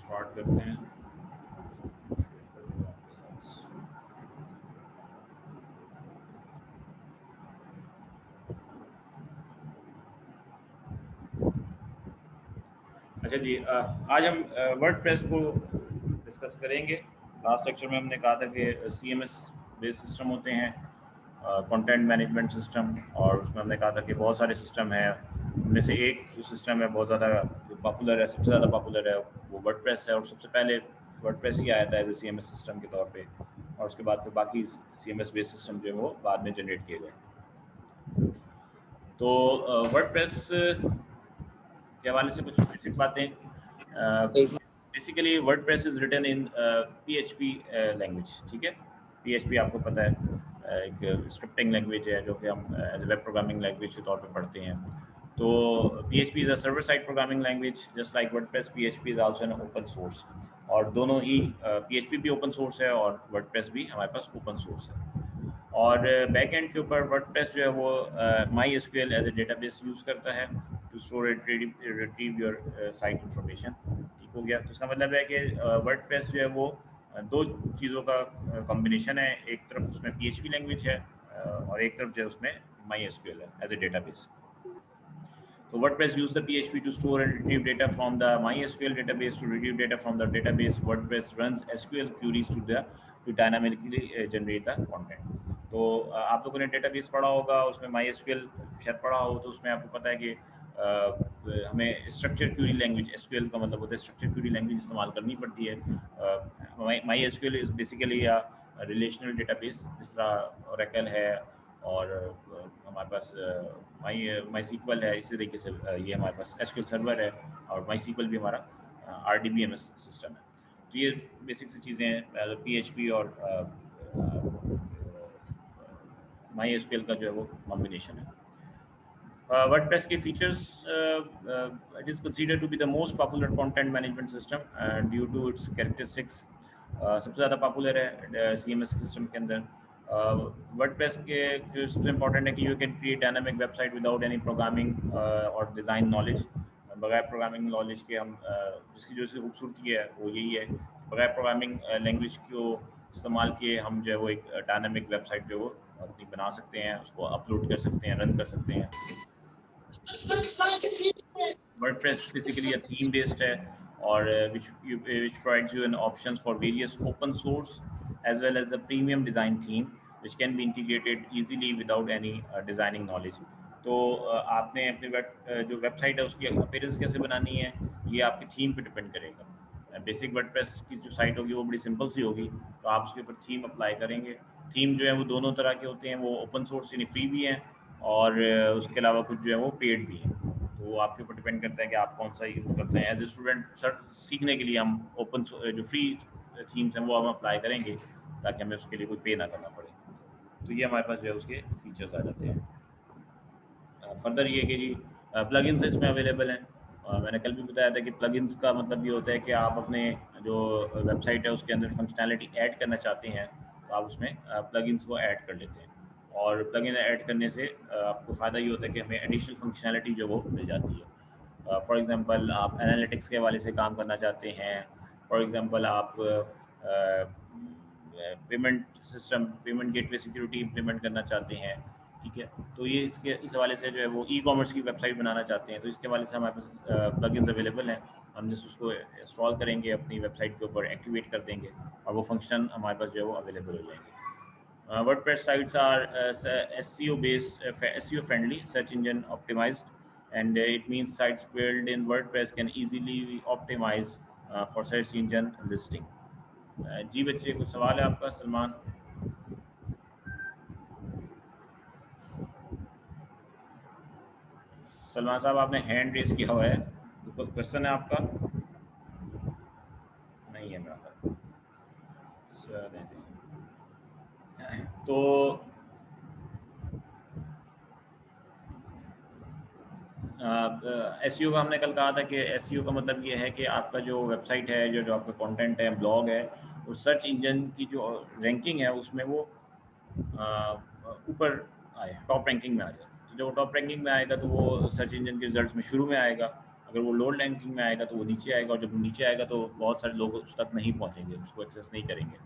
Start करते हैं। अच्छा जी, आज हम वर्डप्रेस को डिस्कस करेंगे। लास्ट लेक्चर में हमने कहा था कि CMS बेस्ड सिस्टम होते हैं, कंटेंट मैनेजमेंट सिस्टम, और उसमें हमने कहा था कि बहुत सारे सिस्टम हैं। उनमें से एक जो सिस्टम है बहुत ज़्यादा जो पॉपुलर है, सबसे ज़्यादा पॉपुलर है, वो वर्डप्रेस है। और सबसे पहले वर्डप्रेस ही आया था एज ए CMS सिस्टम के तौर पे, और उसके बाद फिर बाकी CMS बेस्ड सिस्टम जो है वो बाद में जनरेट किए गए। तो वर्डप्रेस के हवाले से कुछ बेसिक बातें। Basically WordPress is written in PHP language. ठीक है, PHP आपको पता है एक स्क्रिप्टिंग लैंग्वेज है जो कि हम as a web programming language के तौर पे पढ़ते हैं। तो PHP is a server side programming language just like WordPress. PHP is also an open source, और दोनों ही PHP भी ओपन सोर्स है और वर्डप्रेस भी हमारे पास ओपन सोर्स है। और बैक एंड के ऊपर वर्डप्रेस जो है वो MySQL as a database use करता है to store and retrieve your site information. ठीक हो गया। तो इसका मतलब है कि वर्डप्रेस जो है वो दो चीज़ों का कॉम्बिनेशन है। एक तरफ उसमें PHP लैंग्वेज है और एक तरफ जो है उसमें MySQL है as a database. So WordPress uses the PHP to store and retrieve data from the MySQL database. To retrieve data from the database, WordPress runs SQL queries to dynamically generate the content. तो आप लोगों ने database पढ़ा होगा, उसमें MySQL शायद पढ़ा हो, तो उसमें आपको पता है कि हमें स्ट्रक्चर क्यूरी लैंग्वेज, SQL का मतलब होता है स्ट्रक्चर क्यूरी लैंग्वेज इस्तेमाल करनी पड़ती है। MySQL is basically relational database, जिस तरह Oracle है और हमारे पास माई सीक्वल है। इसी तरीके से ये हमारे पास SQL सर्वर है, और माई सीक्वल भी हमारा RDBMS सिस्टम है। तो ये बेसिक सी चीज़ें हैं। PHP और MySQL का जो है वो कॉम्बिनेशन है। WordPress के features, it is considered to be the most popular content management system due to its characteristics. सबसे ज़्यादा पॉपुलर है CMS सिस्टम के अंदर। वर्डप्रेस के जो सबसे इम्पोर्टेंट है कि you can create dynamic website without any programming और डिज़ाइन नॉलेज। बगैर प्रोग्रामिंग नॉलेज के हम जिसकी जो इसकी खूबसूरती है वो यही है, बगैर प्रोग्रामिंग लैंग्वेज को इस्तेमाल किए हम जो है वो एक डायनामिक वेबसाइट जो वो अपनी बना सकते हैं, उसको अपलोड कर सकते हैं, रन कर सकते हैं। WordPress basically a theme based है, और which provides you an options for various open source as well as a premium design theme which can be integrated easily without any designing knowledge. तो आपने अपनी जो website है उसकी appearance कैसे बनानी है, ये आपकी थीम पे डिपेंड करेगा। बेसिक वर्डप्रेस की जो साइट होगी वो बड़ी सिंपल सी होगी, तो आप उसके ऊपर थीम अप्लाई करेंगे। थीम जो है वो दोनों तरह के होते हैं, वो ओपन सोर्स यानी फ्री भी हैं, और उसके अलावा कुछ जो है वो पेड भी हैं। तो वो आपके ऊपर डिपेंड करता है कि आप कौन सा यूज़ करते हैं। एज ए स्टूडेंट सर सीखने के लिए हम ओपन जो फ्री थीम्स हैं वो हम अप्लाई करेंगे, ताकि हमें उसके लिए कोई पे ना करना पड़े। तो ये हमारे पास जो है उसके फीचर्स आ जाते हैं। फर्दर ये कि जी प्लगइन्स इसमें अवेलेबल हैं। मैंने कल भी बताया था कि प्लगइन्स का मतलब ये होता है कि आप अपने जो वेबसाइट है उसके अंदर फंक्शनैलिटी ऐड करना चाहते हैं, तो आप उसमें प्लगइन्स को ऐड कर लेते हैं। और प्लगइन ऐड करने से आपको फ़ायदा ये होता है कि हमें एडिशनल फंक्शनैलिटी जो वो मिल जाती है। फॉर एग्ज़ाम्पल आप एनालिटिक्स के हवाले से काम करना चाहते हैं, फॉर एग्ज़ाम्पल आप पेमेंट गेटवे सिक्योरिटी इम्प्लीमेंट करना चाहते हैं। ठीक है, तो ये इस हवाले से जो है वो ई-कॉमर्स की वेबसाइट बनाना चाहते हैं, तो इसके हवाले से हमारे पास प्लगइन्स अवेलेबल हैं। हम जस्ट उसको इंस्टॉल करेंगे, अपनी वेबसाइट के ऊपर एक्टिवेट कर देंगे, और वो फंक्शन हमारे पास जो है वो अवेलेबल हो जाएंगे। WordPress sites are SEO based, SEO friendly, search engine optimized, and it means sites built in WordPress can easily be optimized for search engine listing. जी बच्चे, कुछ सवाल है आपका? सलमान साहब, आपने हैंड रेस किया हुआ है, कोई क्वेश्चन है आपका? नहीं है मेरा पास। तो SEO का हमने कल कहा था कि SEO का मतलब ये है कि आपका जो वेबसाइट है, जो आपका कंटेंट है, ब्लॉग है, वो सर्च इंजन की जो रैंकिंग है उसमें वो ऊपर आए, टॉप रैंकिंग में आ जाए। तो जब टॉप रैंकिंग में आएगा तो वो सर्च इंजन के रिजल्ट्स में शुरू में आएगा। अगर वो लो रैंकिंग में आएगा तो वो नीचे आएगा, और जब वो नीचे आएगा तो बहुत सारे लोग उस तक नहीं पहुँचेंगे, उसको एक्सेस नहीं करेंगे।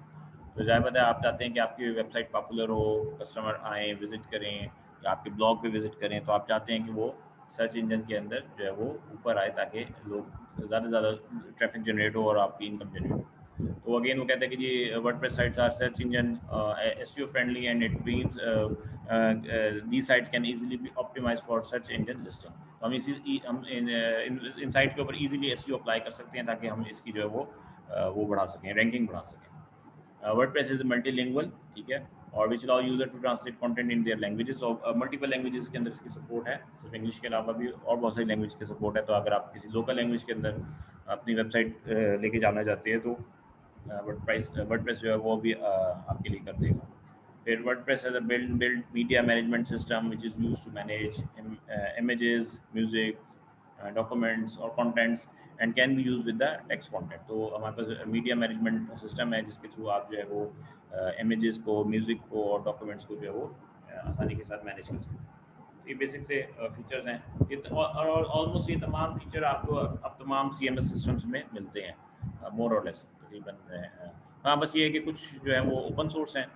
तो ज़ाहिर बात है आप चाहते हैं कि आपकी वेबसाइट पॉपुलर हो, कस्टमर आएँ, विज़िट करें या आपके ब्लॉग पे विज़िट करें, तो आप चाहते हैं कि वो सर्च इंजन के अंदर जो है वो ऊपर आए, ताकि लोग ज़्यादा से ज़्यादा ट्रैफ़िक जनरेट हो और आपकी इनकम जनरेट हो। तो अगेन वो कहते हैं कि जी WordPress sites are search engine SEO friendly and it means these sites can easily be optimized for search engine listing। तो हम हम इन साइट के ऊपर इजीली एसईओ अप्लाई कर सकते हैं, ताकि हम इसकी जो है वो बढ़ा सकें, रैंकिंग बढ़ा सकें। वर्डप्रेस इज मल्टीलिंगुअल, ठीक है, और which allow user to translate content in their languages, और मल्टीपल लैंग्वेजेस के अंदर इसकी सपोर्ट है, सिर्फ इंग्लिश के अलावा भी और बहुत सारी लैंग्वेज के सपोर्ट है। तो अगर आप किसी लोकल लैंग्वेज के अंदर अपनी वेबसाइट लेके जाना चाहते हैं, तो वर्डप्रेस जो है वो भी आपके लिए कर देगा। फिर WordPress has a built media management system which is used to manage images, music, documents और contents and can be use with the text content. तो हमारे पास मीडिया मैनेजमेंट सिस्टम है, जिसके थ्रू आप जो है वो इमेजेस को, म्यूजिक को और डॉक्यूमेंट्स को जो है वो आसानी के साथ मैनेज कर सकते हैं। ये बेसिक से फीचर्स हैं ये, और ऑलमोस्ट ये तमाम फीचर आपको अब तमाम CMS सिस्टम्स में मिलते हैं, मोर और लेस तकरीबन। हाँ, बस ये है कि कुछ जो है वो ओपन सोर्स हैं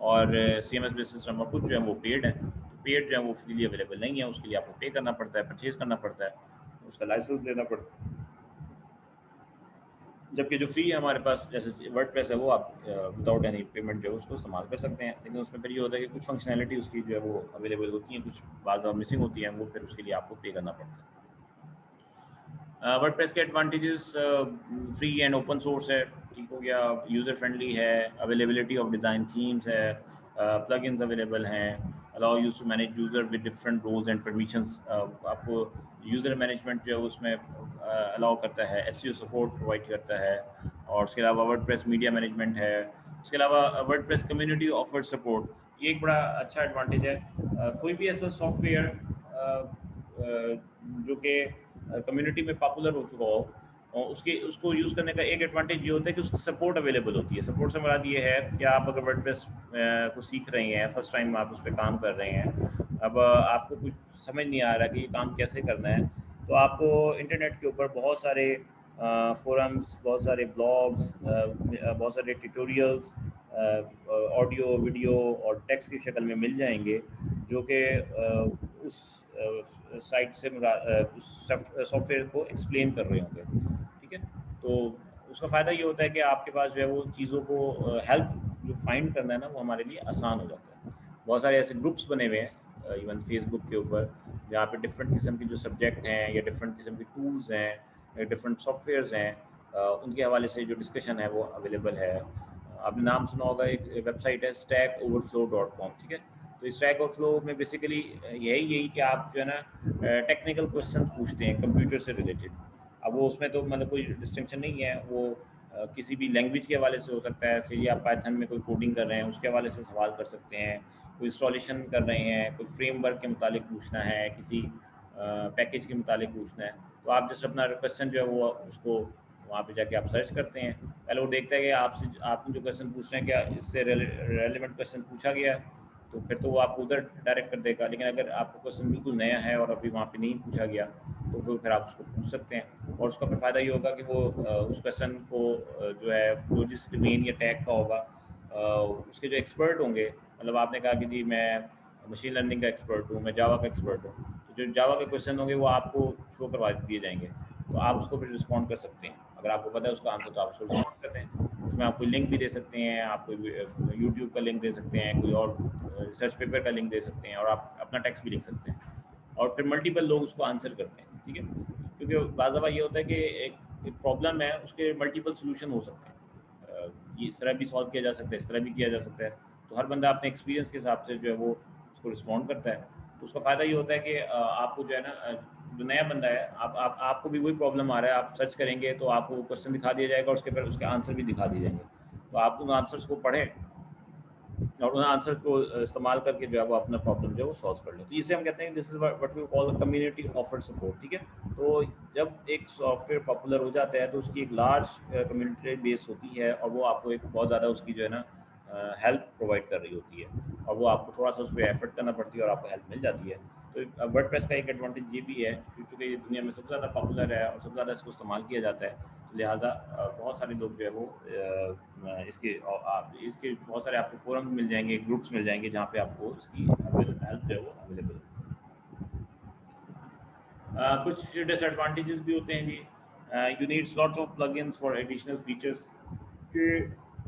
और CMS बेस्ड सिस्टम, और कुछ जो है वो पेड हैं। तो पेड जो है वो फ्रीली अवेलेबल नहीं है, उसके लिए आपको पे करना पड़ता है, परचेज करना पड़ता है, उसका लाइसेंस लेना पड़ता है। जबकि जो फ्री है हमारे पास, जैसे वर्डप्रेस है, वो आप विदाउट एनी पेमेंट जो है उसको इस्तेमाल कर सकते हैं। लेकिन उसमें फिर ये होता है कि कुछ फंक्शनैलिटी उसकी जो है वो अवेलेबल होती हैं, कुछ बाज़ मिसिंग होती हैं, वो फिर उसके लिए आपको पे करना पड़ता है। वर्डप्रेस के advantages, free and open source है, ठीक हो गया, यूज़र फ्रेंडली है, अवेलेबिलिटी ऑफ डिज़ाइन थीम्स है, प्लगइन्स अवेलेबल हैं, allow use to manage user with different roles and permissions. आपको यूज़र मैनेजमेंट जो है उसमें अलाउ करता है, एसईओ सपोर्ट प्रोवाइड करता है, और उसके अलावा वर्डप्रेस मीडिया मैनेजमेंट है। उसके अलावा वर्डप्रेस कम्युनिटी ऑफर सपोर्ट, ये एक बड़ा अच्छा एडवांटेज है। कोई भी ऐसा सॉफ्टवेयर जो कि कम्युनिटी में पॉपुलर हो चुका हो, और उसको यूज़ करने का एक एडवांटेज ये होता है कि उसकी सपोर्ट अवेलेबल होती है। सपोर्ट से मुराद ये है कि आप अगर वर्डप्रेस को सीख रहे हैं, फर्स्ट टाइम आप उस पर काम कर रहे हैं, अब आपको कुछ समझ नहीं आ रहा कि ये काम कैसे करना है, तो आपको इंटरनेट के ऊपर बहुत सारे फोरम्स, बहुत सारे ब्लॉग्स, बहुत सारे ट्यूटोरियल्स ऑडियो, वीडियो और टेक्स्ट की शक्ल में मिल जाएंगे, जो कि उस साइट से उस सॉफ्टवेयर को एक्सप्लेन कर रहे होंगे, ठीक है। तो उसका फ़ायदा ये होता है कि आपके पास जो है वो चीज़ों को हेल्प जो फाइंड करना है ना, वो हमारे लिए आसान हो जाता है। बहुत सारे ऐसे ग्रुप्स बने हुए हैं इवन फेसबुक के ऊपर, जहाँ पे डिफरेंट किस्म के जो सब्जेक्ट हैं या डिफरेंट किस्म के टूल्स हैं या डिफरेंट सॉफ्टवेयर्स हैं, उनके हवाले से जो डिस्कशन है वो अवेलेबल है। आपने नाम सुना होगा, एक वेबसाइट है stackoverflow.com, ठीक है। तो स्टैक ओवरफ्लो में बेसिकली यही कि आप जो है ना टेक्निकल क्वेश्चन पूछते हैं कंप्यूटर से रिलेटेड। अब वो उसमें तो मतलब कोई डिस्टिंक्शन नहीं है, वो किसी भी लैंग्वेज के हवाले से हो सकता है, जैसे आप पाइथन में कोई कोडिंग कर रहे हैं उसके हवाले से सवाल कर सकते हैं, कोई इंस्टॉलेशन कर रहे हैं, कोई फ्रेमवर्क के मुतालिक पूछना है, किसी पैकेज के मुतालिक पूछना है, तो आप जस्ट अपना क्वेश्चन जो है वो उसको वहाँ पे जाके आप सर्च करते हैं। पहले वो देखता है कि आपने जो क्वेश्चन पूछ रहे हैं क्या इससे रेलिवेंट क्वेश्चन पूछा गया है, तो फिर तो वो आपको उधर डायरेक्ट कर देगा। लेकिन अगर आपका क्वेश्चन बिल्कुल नया है और अभी वहाँ पे नहीं पूछा गया, तो फिर आप उसको पूछ सकते हैं, और उसका फिर फ़ायदा ये होगा कि वो उस क्वेश्चन को जो है जो जिस डोमेन या टैग का होगा, उसके जो एक्सपर्ट होंगे, मतलब आपने कहा कि जी मैं मशीन लर्निंग का एक्सपर्ट हूँ, मैं जावा का एक्सपर्ट हूँ, तो जो जावा के क्वेश्चन होंगे वो आपको शो करवा दिए जाएंगे, तो आप उसको फिर रिस्पॉन्ड कर सकते हैं। अगर आपको पता है उसका आंसर, तो आप उसको रिस्पॉन्ड करते हैं। उसमें आप कोई लिंक भी दे सकते हैं, आप कोई यूट्यूब का लिंक दे सकते हैं, कोई और रिसर्च पेपर का लिंक दे सकते हैं, और आप अपना टेक्स्ट भी लिख सकते हैं, और फिर मल्टीपल लोग उसको आंसर करते हैं, ठीक है। क्योंकि बाज़ दफ़ा ये होता है कि एक प्रॉब्लम है, उसके मल्टीपल सोल्यूशन हो सकते हैं। ये इस तरह भी सॉल्व किया जा सकता है, इस तरह भी किया जा सकता है। तो हर बंदा अपने एक्सपीरियंस के हिसाब से जो है वो उसको रिस्पॉन्ड करता है। तो उसका फ़ायदा ये होता है कि आपको जो है ना जो नया बंदा है, आपको भी वही प्रॉब्लम आ रहा है, आप सर्च करेंगे तो आपको वो क्वेश्चन दिखा दिया जाएगा, और उसके फिर उसके आंसर भी दिखा दिए जाएंगे। तो आप उन आंसर्स को पढ़ें और उन आंसर को इस्तेमाल करके जो है वो अपना प्रॉब्लम जो है वो सॉल्व कर लें। तो इसे हम कहते हैं this is what we call community offer support, ठीक है। तो जब एक सॉफ्टवेयर पॉपुलर हो जाता है तो उसकी एक लार्ज कम्युनिटी बेस होती है, और वो आपको एक बहुत ज़्यादा उसकी जो है ना हेल्प प्रोवाइड कर रही होती है, और वो आपको थोड़ा सा उस पर एफर्ट करना पड़ती है और आपको हेल्प मिल जाती है। तो वर्डप्रेस का एक एडवांटेज ये भी है क्योंकि ये दुनिया में सबसे ज़्यादा पॉपुलर है और सबसे ज़्यादा इसको इस्तेमाल किया जाता है, तो लिहाजा बहुत सारे लोग जो है वो इसके बहुत सारे आपको फोरम मिल जाएंगे, ग्रुप्स मिल जाएंगे जहाँ पे आपको इसकी हेल्प जो है वो अवेलेबल है। कुछ डिसएडवांटेजेस भी होते हैं जी। You needs lots of plugins for additional features कि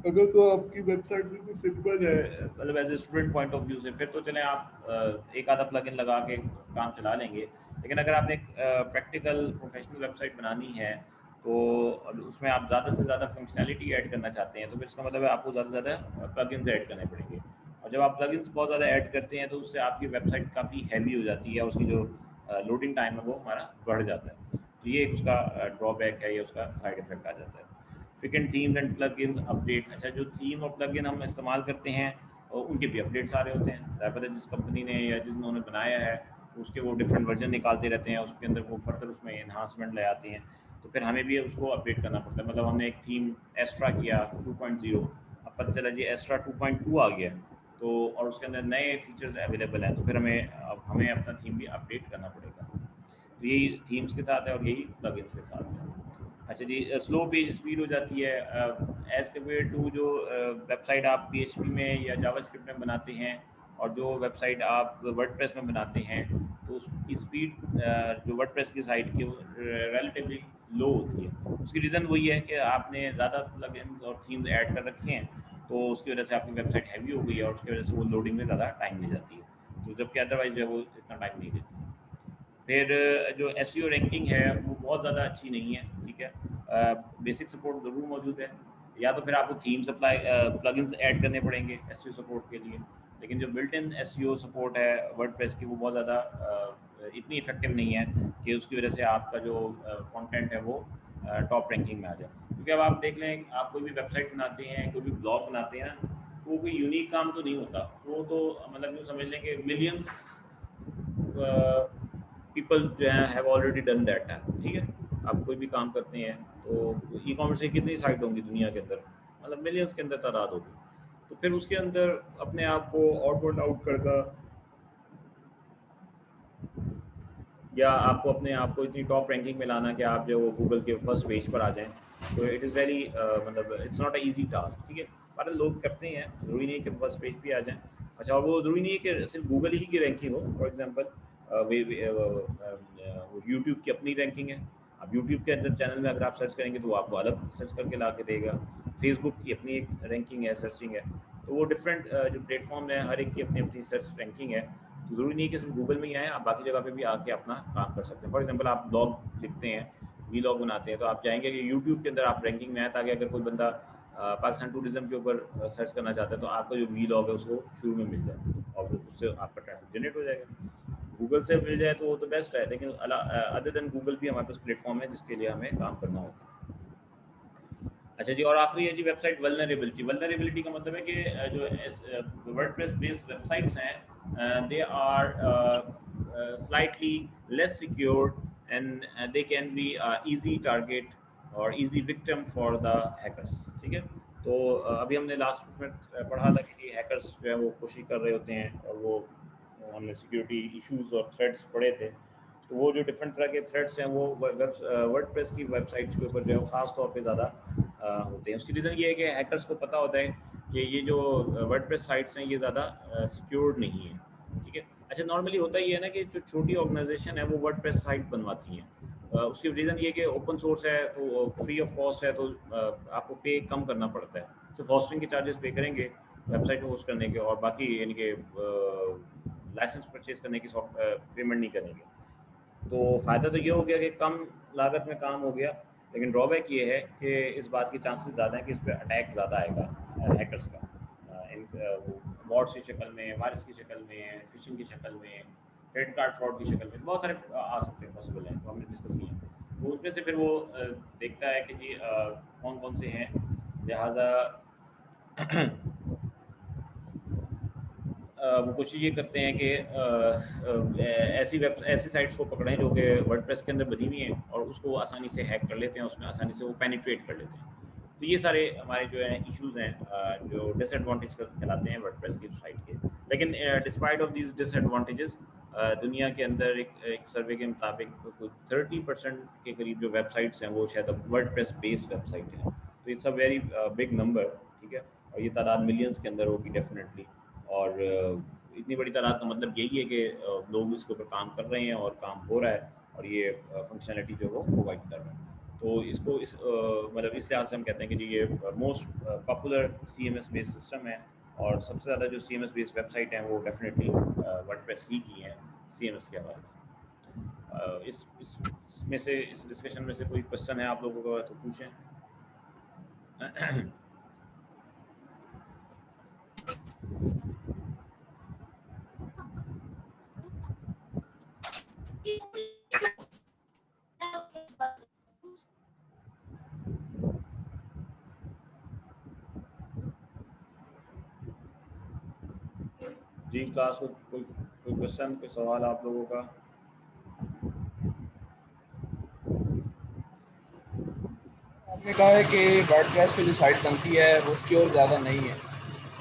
अगर तो आपकी वेबसाइट बिल्कुल सिंपल है, मतलब as a student point of view से, फिर तो चलें आप एक आधा प्लगइन लगा के काम चला लेंगे। लेकिन अगर आपने एक प्रैक्टिकल प्रोफेशनल वेबसाइट बनानी है तो उसमें आप ज़्यादा से ज़्यादा फंक्शनैलिटी ऐड करना चाहते हैं, तो फिर इसका मतलब है आपको ज़्यादा से ज़्यादा प्लगइन्स ऐड करने पड़ेंगे। और जब आप प्लगइन्स बहुत ज़्यादा ऐड करते हैं तो उससे आपकी वेबसाइट काफ़ी हैवी हो जाती है, उसकी जो लोडिंग टाइम है वो हमारा बढ़ जाता है। तो ये उसका ड्रॉबैक है, ये उसका साइड इफेक्ट आ जाता है। Frequent themes and plugins update. अच्छा, जो थीम और प्लगइन हम इस्तेमाल करते हैं उनके भी अपडेट्स आ रहे होते हैं। ज़्यादातर जिस कंपनी ने या जिन्होंने बनाया है उसके वो डिफरेंट वर्जन निकालते रहते हैं, उसके अंदर वो फर्दर उसमें एनहांसमेंट ले आती हैं, तो फिर हमें भी उसको अपडेट करना पड़ता है। मतलब हमने एक थीम एस्ट्रा किया 2.0, अब पता चला जी एस्ट्रा 2.2 आ गया, तो और उसके अंदर नए फीचर्स अवेलेबल हैं, तो फिर हमें अपना थीम भी अपडेट करना पड़ेगा। तो यही थीम्स के साथ है और यही प्लगइन्स के साथ है। अच्छा जी, स्लो पेज स्पीड हो जाती है एज़ कम्पेयर टू जो वेबसाइट आप पीएचपी में या जावास्क्रिप्ट में बनाते हैं और जो वेबसाइट आप वर्डप्रेस में बनाते हैं, तो उसकी स्पीड जो वर्डप्रेस की साइट की रिलेटिवली लो होती है। उसकी रीज़न वही है कि आपने ज़्यादा प्लगइन्स और थीम्स ऐड कर रखे हैं, तो उसकी वजह से आपकी वेबसाइट हैवी हो गई है और उसकी वजह से वो लोडिंग में ज़्यादा टाइम ले जाती है, तो जबकि अदरवाइज जो है वो इतना टाइम नहीं लेती। फिर जो एसईओ रैंकिंग है वो बहुत ज़्यादा अच्छी नहीं है, ठीक है। बेसिक सपोर्ट ज़रूर मौजूद है, या तो फिर आपको थीम सप्लाई प्लगइन्स ऐड करने पड़ेंगे एसईओ सपोर्ट के लिए, लेकिन जो बिल्ट इन एसईओ सपोर्ट है वर्डप्रेस की वो बहुत ज़्यादा इतनी इफेक्टिव नहीं है कि उसकी वजह से आपका जो कंटेंट है वो टॉप रैंकिंग में आ जाए। क्योंकि अब आप देख लें, आप कोई भी वेबसाइट बनाते हैं, कोई भी ब्लॉग बनाते हैं ना, तो वो कोई यूनिक काम तो नहीं होता, वो तो मतलब यूँ समझ लें कि मिलियंस पीपल जो हैं have already done that time, ठीक है। आप कोई भी काम करते हैं तो ई कॉमर्स की कितनी साइट होंगी दुनिया के अंदर, मतलब मिलियंस के अंदर तादाद होगी, तो फिर उसके अंदर अपने आप को आउटवर्ड आउट करना या आपको अपने आप को इतनी टॉप रैंकिंग में लाना कि आप जो गूगल के फर्स्ट पेज पर आ जाएं, तो इट इज़ वेरी मतलब it's not a easy task, ठीक है। पर लोग करते हैं, ज़रूरी नहीं है कि फर्स्ट पेज पे आ जाएं। अच्छा, और वो ज़रूरी नहीं है कि सिर्फ गूगल ही की रैंकिंग हो। फॉर एग्जांपल यूट्यूब की अपनी रैंकिंग है, अब यूट्यूब के अंदर चैनल में अगर आप सर्च करेंगे तो वो आपको अलग सर्च करके ला के देगा। फेसबुक की अपनी एक रैंकिंग है, सर्चिंग है, तो वो डिफरेंट जो प्लेटफॉर्म है हर एक की अपनी अपनी सर्च रैंकिंग है, तो ज़रूरी नहीं है कि सिर्फ गूगल में ही आए, आप बाकी जगह पे भी आके अपना काम कर सकते हैं। फॉर एग्जांपल आप ब्लॉग लिखते हैं, वीलॉग बनाते हैं, तो आप चाहेंगे कि यूट्यूब के अंदर आप रैंकिंग में आए, ताकि अगर कोई बंदा पाकिस्तान टूरिज्म के ऊपर सर्च करना चाहता है तो आपका जो वीलॉग है उसको शुरू में मिल जाए और वो उससे आपका ट्रैफिक जनरेट हो जाएगा। गूगल से मिल जाए तो वो तो बेस्ट है, लेकिन अदर देन गूगल भी हमारे पास प्लेटफॉर्म है जिसके लिए हमें काम करना होता है। अच्छा जी, और आखिरी है जी वेबसाइट वल्नरेबिलिटी। वल्नरेबिलिटी का मतलब है कि जो वर्डप्रेस बेस्ड वेबसाइट्स हैं, they are slightly less secure and they can be easy target और easy victim for the hackers, ठीक है। तो अभी हमने लास्ट में पढ़ा था कि हैकर्स जो है वो कोशिश कर रहे होते हैं और वो हमने सिक्योरिटी इश्यूज और थ्रेड्स पढ़े थे, तो वो जो डिफरेंट तरह के थ्रेड्स हैं वो वर्डप्रेस की वेबसाइट्स के ऊपर जो है ख़ास तौर पे ज़्यादा होते हैं। उसकी रीज़न ये है कि हैकर्स को पता होता है कि ये जो वर्डप्रेस साइट्स हैं ये ज़्यादा सिक्योर्ड नहीं है, ठीक है। अच्छा, नॉर्मली होता ही है ना कि जो छोटी ऑर्गेनाइजेशन है वो वर्डप्रेस साइट बनवाती हैं, उसकी रीज़न ये कि ओपन सोर्स है तो फ्री ऑफ कॉस्ट है, तो आपको पे कम करना पड़ता है, सिर्फ होस्टिंग के चार्जेस पे करेंगे वेबसाइट होस्ट करने के, और बाकी यानी कि लाइसेंस परचेज करने की पेमेंट नहीं करेंगे। तो फ़ायदा तो ये हो गया कि कम लागत में काम हो गया, लेकिन ड्रॉबैक ये है कि इस बात के चांसेस ज़्यादा हैं कि इस पे अटैक ज़्यादा आएगा हैकर्स का, बॉट्स की शक्ल में, वायरस की शक्ल में, फिशिंग की शक्ल में, क्रेडिट कार्ड फ्रॉड की शक्ल में, बहुत सारे आ सकते हैं, पॉसिबल हैं, तो हमने डिस्कस किए हैं। तो उसमें से फिर वो देखता है कि जी कौन कौन से हैं, लिहाजा वो कोशिश ये करते हैं कि ऐसी साइट्स को पकड़ें जो कि वर्डप्रेस के अंदर बनी हुई हैं और उसको आसानी से हैक कर लेते हैं, उसमें आसानी से वो पेनिट्रेट कर लेते हैं। तो ये सारे हमारे जो है इश्यूज हैं जो डिसएडवांटेज कहलाते हैं वर्डप्रेस की साइट के। लेकिन डिस्पाइट ऑफ दीज डिसएडवांटेजेस दुनिया के अंदर एक सर्वे के मुताबिक 30% के करीब जो वेबसाइट्स हैं वो शायद वर्डप्रेस बेस्ड वेबसाइट हैं। तो it's a very big number, ठीक है, और ये तादाद मिलियंस के अंदर होगी डेफिनेटली। और इतनी बड़ी तादाद का मतलब यही है कि लोग इसके ऊपर काम कर रहे हैं और काम हो रहा है और ये फंक्शनलिटी जो वो प्रोवाइड कर रहा है। तो इसको इस मतलब इस लिहाज से हम कहते हैं कि जी ये most popular CMS based system है। और सबसे ज़्यादा जो CMS बेस्ड वेबसाइट हैं वो डेफिनेटली वर्डप्रेस ही की हैं CMS के हवाले से। इसमें से इस डिस्कशन में से कोई क्वेश्चन है आप लोगों का तो पूछें। जी क्लास को कोई क्वेश्चन, कोई सवाल आप लोगों का? आपने कहा है कि वर्डप्रेस पे जो साइट बनती है वो सिक्योर ज़्यादा नहीं है।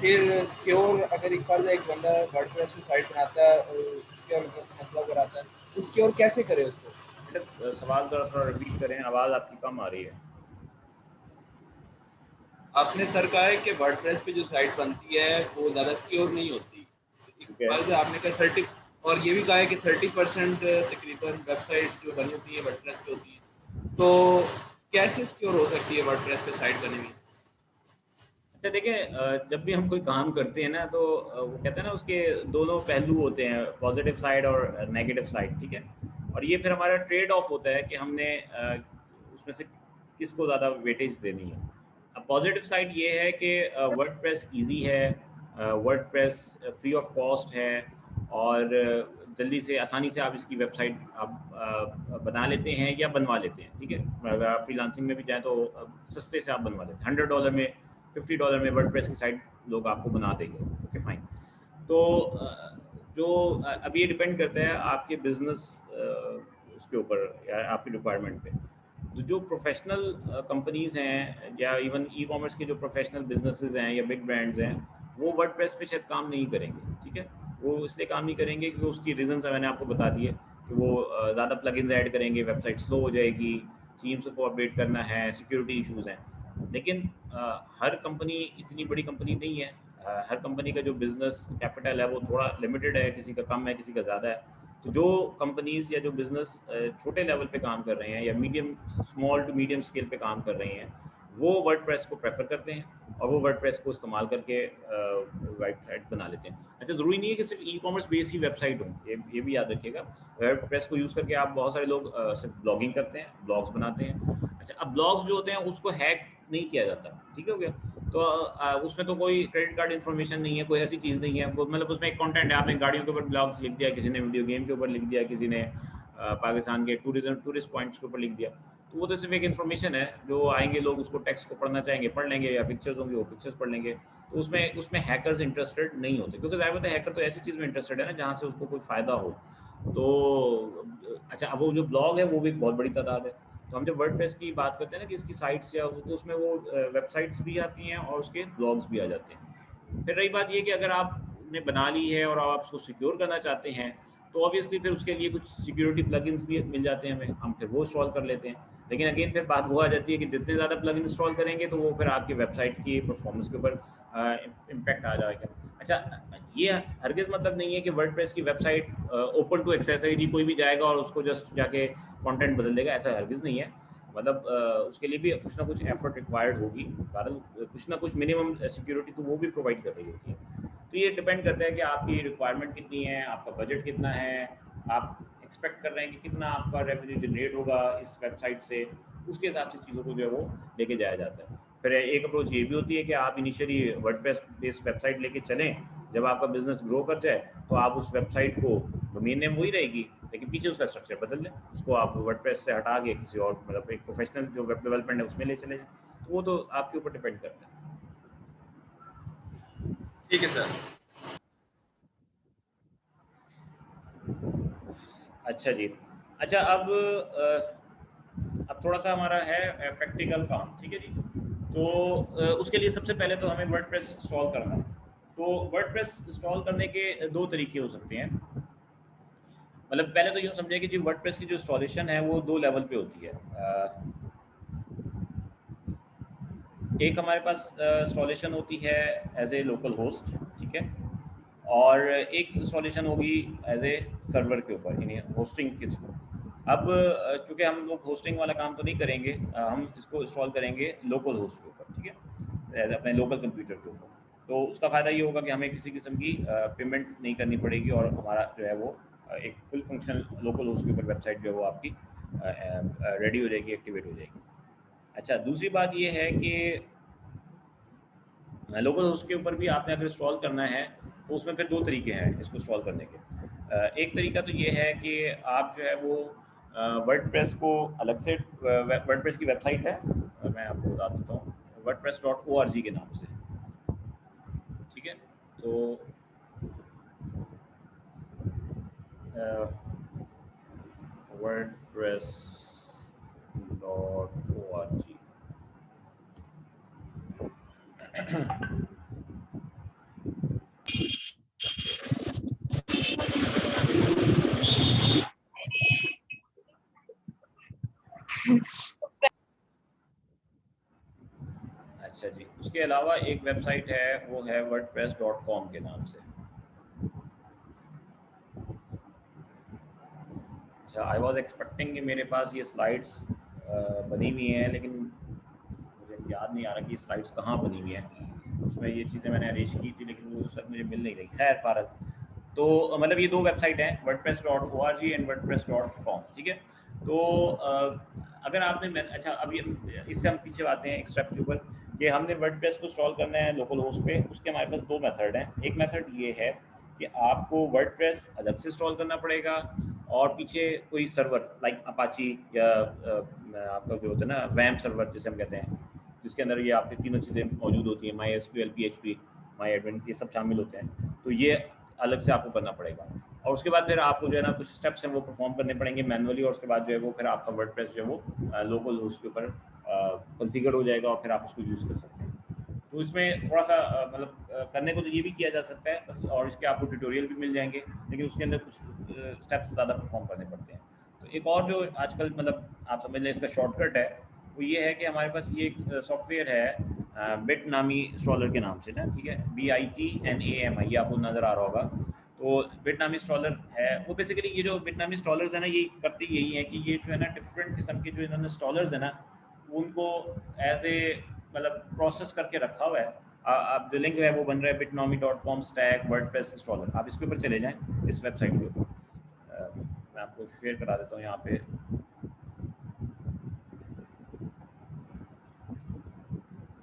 फिर सिक्योर अगर एक फर्ज एक बंदा वर्डप्रेस पे साइट बनाता है और सिक्योर मतलब कराता है तो सिक्योर कैसे करे उसको? बेटा सवाल थोड़ा रिपीट करें, आवाज़ आपकी कम आ रही है। आपने सर कहा है कि वर्डप्रेस पे जो साइट बनती है वो ज़्यादा सिक्योर नहीं होती। एक ठीक है। फर्ज आपने कहा 30 और ये भी कहा है कि 30% तकरीबन वेबसाइट जो बनी होती है वर्डप्रेस पे होती है। तो कैसे सिक्योर हो सकती है वर्डप्रेस पे साइट बनी हुई? अच्छा देखें, जब भी हम कोई काम करते हैं ना तो वो कहते हैं ना उसके दोनों पहलू होते हैं, पॉजिटिव साइड और नेगेटिव साइड, ठीक है। और ये फिर हमारा ट्रेड ऑफ होता है कि हमने उसमें से किसको ज़्यादा वेटेज देनी है। अब पॉजिटिव साइड ये है कि वर्डप्रेस इजी है, वर्डप्रेस फ्री ऑफ कॉस्ट है और जल्दी से आसानी से आप इसकी वेबसाइट आप बना लेते हैं या बनवा लेते हैं, ठीक है। अगर आप फ्रीलांसिंग में भी जाएँ तो सस्ते से आप बनवा लेते हैं। $100 में, $50 में वर्डप्रेस की साइट लोग आपको बना देंगे। Okay fine. तो जो अब ये डिपेंड करता है आपके बिजनेस उसके ऊपर या आपकी रिक्वायरमेंट पे। तो जो प्रोफेशनल कंपनीज हैं या इवन ई कॉमर्स के जो प्रोफेशनल बिजनेसेस हैं या बिग ब्रांड्स हैं, वो वर्डप्रेस पे शायद काम नहीं करेंगे, ठीक है। वो इसलिए काम नहीं करेंगे क्योंकि उसकी रीजंस मैंने आपको बता दिए कि वो ज़्यादा प्लगइन्स ऐड करेंगे, वेबसाइट स्लो हो जाएगी, थीम्स को अपडेट करना है, सिक्योरिटी इश्यूज हैं। लेकिन हर कंपनी इतनी बड़ी कंपनी नहीं है। हर कंपनी का जो बिजनेस कैपिटल है वो थोड़ा लिमिटेड है, किसी का कम है, किसी का ज़्यादा है। तो जो कंपनीज या जो बिजनेस छोटे लेवल पे काम कर रहे हैं या medium small to medium scale पे काम कर रहे हैं, वो वर्डप्रेस को प्रेफर करते हैं और वो वर्डप्रेस को इस्तेमाल करके वेबसाइट बना लेते हैं। अच्छा, ज़रूरी नहीं है कि सिर्फ ई कॉमर्स बेस्ड ही वेबसाइट हो, ये भी याद रखिएगा। वर्डप्रेस को यूज़ करके आप बहुत सारे लोग सिर्फ ब्लॉगिंग करते हैं, ब्लॉग्स बनाते हैं। अच्छा, अब ब्लॉग्स जो होते हैं उसको हैक नहीं किया जाता, ठीक है, हो गया। तो उसमें तो कोई क्रेडिट कार्ड इन्फॉर्मेशन नहीं है, कोई ऐसी चीज़ नहीं है। वो मतलब उसमें एक कंटेंट है, आपने गाड़ियों के ऊपर ब्लॉग लिख दिया, किसी ने वीडियो गेम के ऊपर लिख दिया, किसी ने पाकिस्तान के टूरिस्ट पॉइंट्स के ऊपर लिख दिया। तो वो तो सिर्फ एक इन्फॉर्मेशन है, जो आएंगे लोग उसको टेक्स्ट को पढ़ना चाहेंगे पढ़ लेंगे, या पिक्चर्स होंगे वो पिक्चर्स पढ़ लेंगे। तो उसमें उसमें हैकर्स इंटरेस्टेड नहीं होते, क्योंकि ज़ाहिर बात है हैकर तो ऐसी चीज़ में इंटरेस्टेड है ना जहाँ से उसको कोई फ़ायदा हो। तो अच्छा, अब वो जो ब्लॉग है वो भी बहुत बड़ी तादाद है। तो हम जब वर्डप्रेस की बात करते हैं ना कि इसकी साइट्स या तो उसमें वो वेबसाइट्स भी आती हैं और उसके ब्लॉग्स भी आ जाते हैं। फिर रही बात ये कि अगर आपने बना ली है और आप उसको सिक्योर करना चाहते हैं, तो ऑब्वियसली फिर उसके लिए कुछ सिक्योरिटी प्लगइन्स भी मिल जाते हैं हमें, हम फिर वो इंस्टॉल कर लेते हैं। लेकिन अगेन फिर बात वो आ जाती है कि जितने ज़्यादा प्लगइन इंस्टॉल करेंगे तो वो फिर आपकी वेबसाइट की परफॉर्मेंस के ऊपर इम्पैक्ट आ जाएगा। अच्छा, ये हरगिज़ मतलब नहीं है कि वर्डप्रेस की वेबसाइट ओपन टू एक्सेस है, जी कोई भी जाएगा और उसको जस्ट जाके कंटेंट बदल देगा, ऐसा हरगिज़ नहीं है। मतलब उसके लिए भी कुछ ना कुछ एफर्ट रिक्वायर्ड होगी। बहरहाल कुछ ना कुछ मिनिमम सिक्योरिटी तो वो भी प्रोवाइड कर रही होती है। तो ये डिपेंड करता है कि आपकी रिक्वायरमेंट कितनी है, आपका बजट कितना है, आप एक्सपेक्ट कर रहे हैं कि कितना आपका रेवेन्यू जनरेट होगा इस वेबसाइट से, उसके हिसाब से चीज़ों को जो है वो लेके जाया जाता है। फिर एक अप्रोच ये भी होती है कि आप इनिशियली वर्डप्रेस बेस्ड वेबसाइट लेके चलें, जब आपका बिजनेस ग्रो कर जाए तो आप उस वेबसाइट को, डोमेन नेम वही रहेगी लेकिन पीछे उसका स्ट्रक्चर बदल लें, उसको आप वर्डप्रेस से हटा के किसी और मतलब एक प्रोफेशनल जो वेब डेवलपमेंट है उसमें ले चले जाएं। तो वो तो आपके ऊपर डिपेंड करता है। ठीक है सर। अच्छा जी। अच्छा, अब थोड़ा सा हमारा है प्रैक्टिकल काम, ठीक है जी। तो उसके लिए सबसे पहले तो हमें वर्डप्रेस इंस्टॉल करना है। तो वर्डप्रेस इंस्टॉल करने के दो तरीके हो सकते हैं। मतलब पहले तो यूँ समझिए कि जी वर्डप्रेस की जो इंस्टॉलेशन है वो 2 लेवल पे होती है। एक हमारे पास इंस्टॉलेशन होती है एज़ ए लोकल होस्ट, ठीक है? और एक इंस्टॉलेशन होगी एज़ ए सर्वर के ऊपर, यानी होस्टिंग के थ्रू। अब चूँकि हम लोग होस्टिंग वाला काम तो नहीं करेंगे, हम इसको इंस्टॉल करेंगे लोकल होस्ट के ऊपर, ठीक है? एज़ अपने लोकल कंप्यूटर के ऊपर। तो उसका फ़ायदा ये होगा कि हमें किसी किस्म की पेमेंट नहीं करनी पड़ेगी और हमारा जो है वो एक फुल फंक्शनल लोकल होस्ट के ऊपर वेबसाइट जो है वो आपकी रेडी हो जाएगी, एक्टिवेट हो जाएगी। अच्छा, दूसरी बात ये है कि लोकल होस्ट के ऊपर भी आपने अगर इंस्टॉल करना है, तो उसमें फिर 2 तरीके हैं इसको इंस्टॉल करने के। एक तरीका तो ये है कि आप जो है वो वर्डप्रेस को अलग से वर्डप्रेस की वेबसाइट है, मैं आपको बता देता हूँ, wordpress.org के नाम से, ठीक है? तो wordpress.org। अच्छा जी, उसके अलावा एक वेबसाइट है, वो है wordpress.com के नाम से। अच्छा, आई वाज़ एक्सपेक्टिंग कि मेरे पास ये स्लाइड्स बनी हुई हैं, लेकिन मुझे याद नहीं आ रहा कि ये स्लाइड्स कहाँ बनी हुई हैं। उसमें ये चीज़ें मैंने अरेंज की थी, लेकिन वो सब मुझे मिल नहीं रही। खैर फ़ारग, तो मतलब ये 2 वेबसाइट हैं, wordpress.org एंड wordpress.com, ठीक है? तो अगर आपने अच्छा, अब ये इससे हम पीछे आते हैं एक स्टेप के ऊपर कि हमने वर्डप्रेस को इंस्टॉल करना है लोकल होस्ट पे। उसके हमारे पास 2 मेथड हैं। एक मेथड ये है कि आपको वर्डप्रेस अलग से इंस्टॉल करना पड़ेगा और पीछे कोई सर्वर लाइक अपाची या आपका जो होता है ना वैम्प सर्वर जिसे हम कहते हैं, जिसके अंदर ये आपकी तीनों चीज़ें मौजूद होती हैं, my SQL, PHP, my admin, ये सब शामिल होते हैं। तो ये अलग से आपको करना पड़ेगा और उसके बाद फिर आपको जो है ना कुछ स्टेप्स हैं वो परफॉर्म करने पड़ेंगे मैनुअली, और उसके बाद जो है वो फिर आपका वर्डप्रेस जो है वो लोकल होस्ट के ऊपर कॉन्फ़िगर हो जाएगा और फिर आप उसको यूज़ कर सकते हैं। तो इसमें थोड़ा-सा मतलब करने को तो ये भी किया जा सकता है बस, और इसके आपको ट्यूटोरियल भी मिल जाएँगे, लेकिन उसके अंदर कुछ स्टेप्स ज़्यादा परफॉर्म करने पड़ते हैं। तो एक और जो आजकल मतलब आप समझ लें इसका शॉर्टकट है, वो ये है कि हमारे पास ये एक सॉफ्टवेयर है बिटनामी इंस्टॉलर के नाम से ना, ठीक है? BITNAMI, ये आपको नज़र आ रहा होगा। तो बिटनामी इंस्टॉलर है, वो बेसिकली ये जो बिटनामी इंस्टॉलर्स है ना, ये करते यही है कि ये जो है ना डिफरेंट किस्म के जो इन्होंने इंस्टॉलर्स है ना, उनको एज़ ए मतलब प्रोसेस करके रखा हुआ है। आप जो लिंक है वो बन रहा है bitnami.com स्टैक वर्डप्रेस इंस्टॉलर, आप इसके ऊपर चले जाएँ, इस वेबसाइट के ऊपर। मैं आपको शेयर करा देता हूँ यहाँ पे।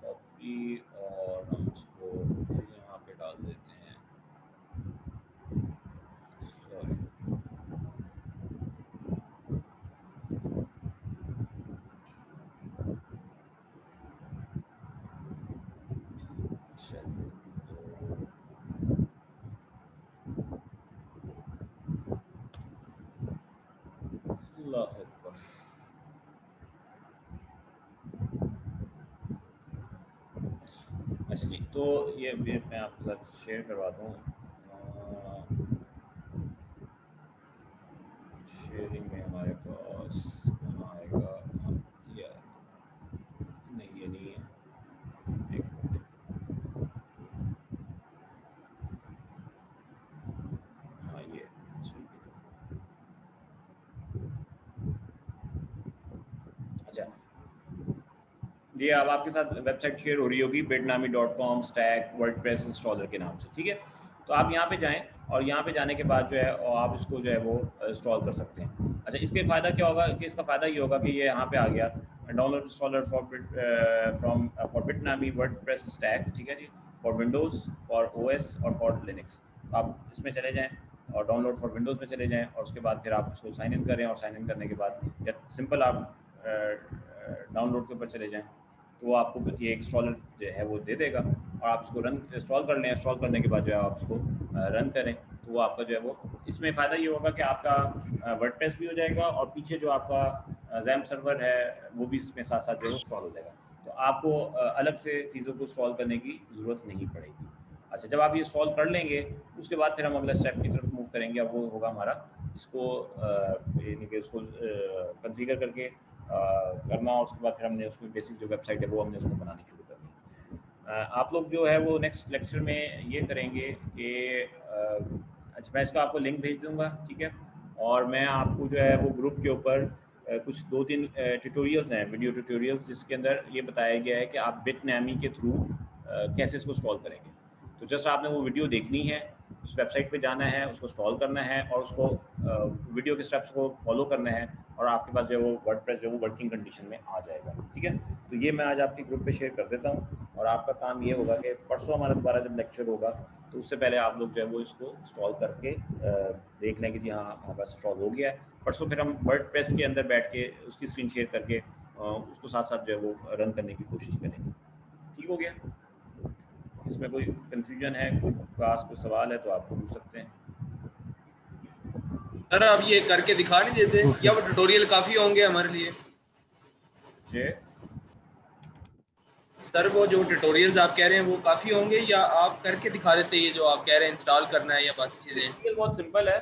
कॉपी, और हम इसको यहाँ पे डाल देते हैं। सॉरी, चलिए, अल्लाह अकबर। अच्छा जी, तो ये मैं आपके साथ शेयर करवाता हूँ। शेयरिंग में हमारे पास कहाँ आएगा? ये नहीं, ये नहीं है। एक मिनट। हाँ, ये ठीक है। अच्छा, ये अब आपके साथ वेबसाइट शेयर हो रही होगी bitnami.com स्टैक वर्डप्रेस इंस्टॉलर के नाम से, ठीक है? तो आप यहाँ पे जाएँ और यहाँ पे जाने के बाद जो है और आप इसको जो है वो इंस्टॉल कर सकते हैं। अच्छा, इसके फ़ायदा क्या होगा कि इसका फ़ायदा ये होगा कि ये यहाँ पे आ गया download installer for Bitnami WordPress stack, ठीक है जी? फॉर विंडोज़, फॉर ओएस और फॉर लिनक्स। तो आप इसमें चले जाएँ और डाउनलोड फॉर विंडोज़ में चले जाएँ और उसके बाद फिर आप इसको साइन इन करें और साइन इन करने के बाद या सिंपल आप डाउनलोड के ऊपर चले जाएँ, तो वो आपको ये इंस्टॉलर जो है वो दे देगा और आप इसको रन इंस्टॉल कर लें। इंस्टॉल करने के बाद जो है आप इसको रन करें, तो वो आपका जो है वो इसमें फ़ायदा ये होगा कि आपका वर्डप्रेस भी हो जाएगा और पीछे जो आपका ज़ैम्प सर्वर है वो भी इसमें साथ-साथ जो है वो इंस्टॉल हो जाएगा। तो आपको अलग से चीज़ों को इंस्टॉल करने की ज़रूरत नहीं पड़ेगी। अच्छा, जब आप ये इंस्टॉल कर लेंगे, उसके बाद फिर हम अगला स्टेप की तरफ मूव करेंगे और वो होगा हमारा इसको यानी कि उसको कॉन्फ़िगर करके करना, और उसके बाद फिर हमने उसमें बेसिक जो वेबसाइट है वो हमने उसको बनानी शुरू कर दी। आप लोग जो है वो नेक्स्ट लेक्चर में ये करेंगे कि अच्छा, मैं इसका आपको लिंक भेज दूँगा, ठीक है? और मैं आपको जो है वो ग्रुप के ऊपर कुछ 2-3 ट्यूटोरियल्स हैं, वीडियो ट्यूटोरियल्स, जिसके अंदर ये बताया गया है कि आप बिटनैमी के थ्रू कैसे इसको इंस्टॉल करेंगे। तो जस्ट आपने वो वीडियो देखनी है, उस वेबसाइट पे जाना है, उसको इंस्टॉल करना है और उसको वीडियो के स्टेप्स को फॉलो करना है, और आपके पास जो है वो वर्डप्रेस जो है वो वर्किंग कंडीशन में आ जाएगा, ठीक है? तो ये मैं आज आपके ग्रुप पे शेयर कर देता हूँ, और आपका काम ये होगा कि परसों हमारा दोबारा जब लेक्चर होगा तो उससे पहले आप लोग जो है वो इसको इंस्टॉल करके देख लें कि जी हाँ हमारे पास इंस्टॉल हो गया है। परसों फिर हम वर्डप्रेस के अंदर बैठ के उसकी स्क्रीन शेयर करके उसको साथ-साथ जो है वो रन करने की कोशिश करेंगे। ठीक हो गया? इसमें कोई कन्फ्यूजन है, कोई खास कोई सवाल है तो आप पूछ सकते हैं। सर आप ये करके दिखा नहीं देते या वो ट्यूटोरियल काफ़ी होंगे हमारे लिए? जी। सर वो जो ट्यूटोरियल्स आप कह रहे हैं वो काफ़ी होंगे, या आप करके दिखा देते ये जो आप कह रहे हैं इंस्टॉल करना है या बाकी चीज़ें? ट्यूटोरियल बहुत सिंपल है,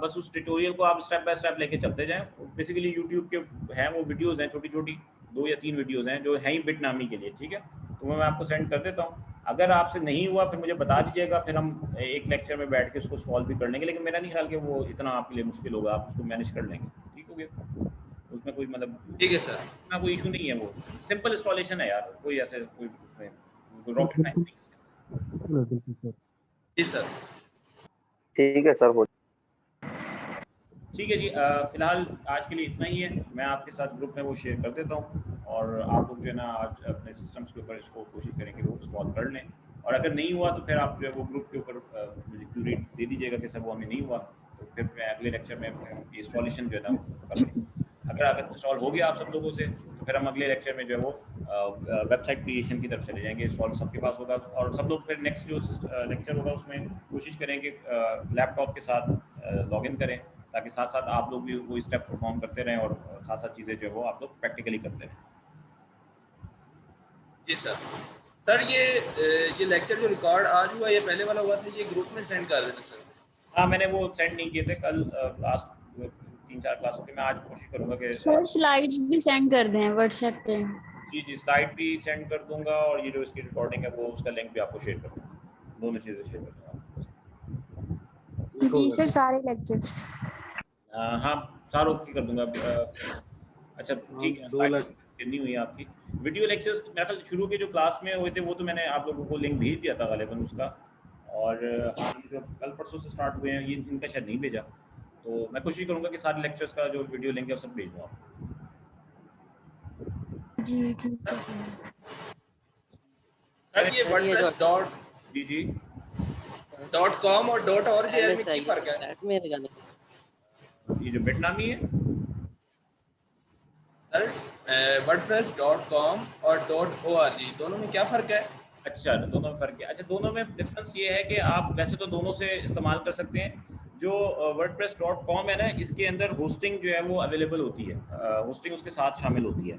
बस उस ट्यूटोरियल को आप स्टेप बाय स्टेप लेके चलते जाएँ। बेसिकली यूट्यूब के हैं वो वीडियोज़ हैं, छोटी-छोटी 2 या 3 वीडियोज़ हैं जो हैं ही बिटनामी के लिए, ठीक है? तो वो मैं आपको सेंड कर देता हूँ। अगर आपसे नहीं हुआ फिर मुझे बता दीजिएगा, फिर हम एक लेक्चर में बैठ के उसको सॉल्व भी कर लेंगे, लेकिन मेरा नहीं ख्याल कि वो इतना आपके लिए मुश्किल होगा, आप उसको मैनेज कर लेंगे। ठीक हो गया? उसमें कोई मतलब ठीक है सर। इतना कोई इश्यू नहीं है, वो सिंपल इंस्टॉलेशन है यार, कोई ऐसे कोई उसमें कोई रॉकेट साइंस नहीं है इसके। जी सर। ठीक है सर। ठीक है जी, फिलहाल आज के लिए इतना ही है। मैं आपके साथ ग्रुप में वो शेयर कर देता हूँ, और आप लोग जो है ना आज अपने सिस्टम्स के ऊपर इसको कोशिश करेंगे वो इंस्टॉल कर लें, और अगर नहीं हुआ तो फिर आप जो है वो ग्रुप के ऊपर मुझे क्यूरी दे दीजिएगा कि सर वो हमें नहीं हुआ, तो फिर मैं अगले लेक्चर में ये इंस्टॉलेशन जो है ना वो कर लेंगे। अगर इंस्टॉल हो गया आप सब लोगों से तो फिर हम अगले लेक्चर में जो है वो वेबसाइट क्रिएशन की तरफ चले जाएंगे। इंस्टॉल सबके पास होगा, और सब लोग फिर नेक्स्ट जो लेक्चर होगा उसमें कोशिश करेंगे लैपटॉप के साथ लॉगिन करें, ताकि साथ-साथ आप लोग भी वो स्टेप परफॉर्म करते रहें, और साथ-साथ चीज़ें जो है वो आप लोग प्रैक्टिकली करते रहें। जी सर। सर ये लेक्चर जो रिकॉर्ड आज हुआ, ये पहले वाला हुआ था, ये ग्रुप में सेंड कर देते सर। हाँ, मैंने वो सेंड नहीं किए थे कल, लास्ट 3-4 क्लासों के। मैं आज कोशिश करूँगा कि सर स्लाइड्स भी सेंड कर दें व्हाट्सएप पे। जी, स्लाइड भी सेंड कर दूँगा, और ये जो इसकी रिकॉर्डिंग है वो उसका लिंक भी आपको शेयर कर दूँगा। दोनों चीज़ें शेयर कर दूँगा। जी सर, सारे लेक्चर्स। हाँ, सारों की कर दूँगा। अच्छा ठीक है, स्लाइड नहीं हुई आपकी। वीडियो लेक्चर्स मेरे ख्याल शुरू के जो क्लास में हुए थे वो तो मैंने आप लोगों को लिंक भेज दिया था गालिबन उसका, और हाँ ये जो कल परसों से स्टार्ट हुए हैं ये इनका शायद नहीं भेजा, तो मैं कोशिश करूँगा कि सारे लेक्चर्स का जो वीडियो लिंक है वो सब भेज दूँ आपको। जी ठीक है सर। सर ये वर्डप्रेस जी .com और .org में क्या फर्क है? ये जो बिटनामी है सर wordpress.com और .org दोनों में क्या फ़र्क है? अच्छा, दोनों में फ़र्क है। अच्छा, दोनों में डिफ़रेंस ये है कि आप वैसे तो दोनों से इस्तेमाल कर सकते हैं। जो wordpress.com है ना, इसके अंदर होस्टिंग जो है वो अवेलेबल होती है। होस्टिंग उसके साथ शामिल होती है,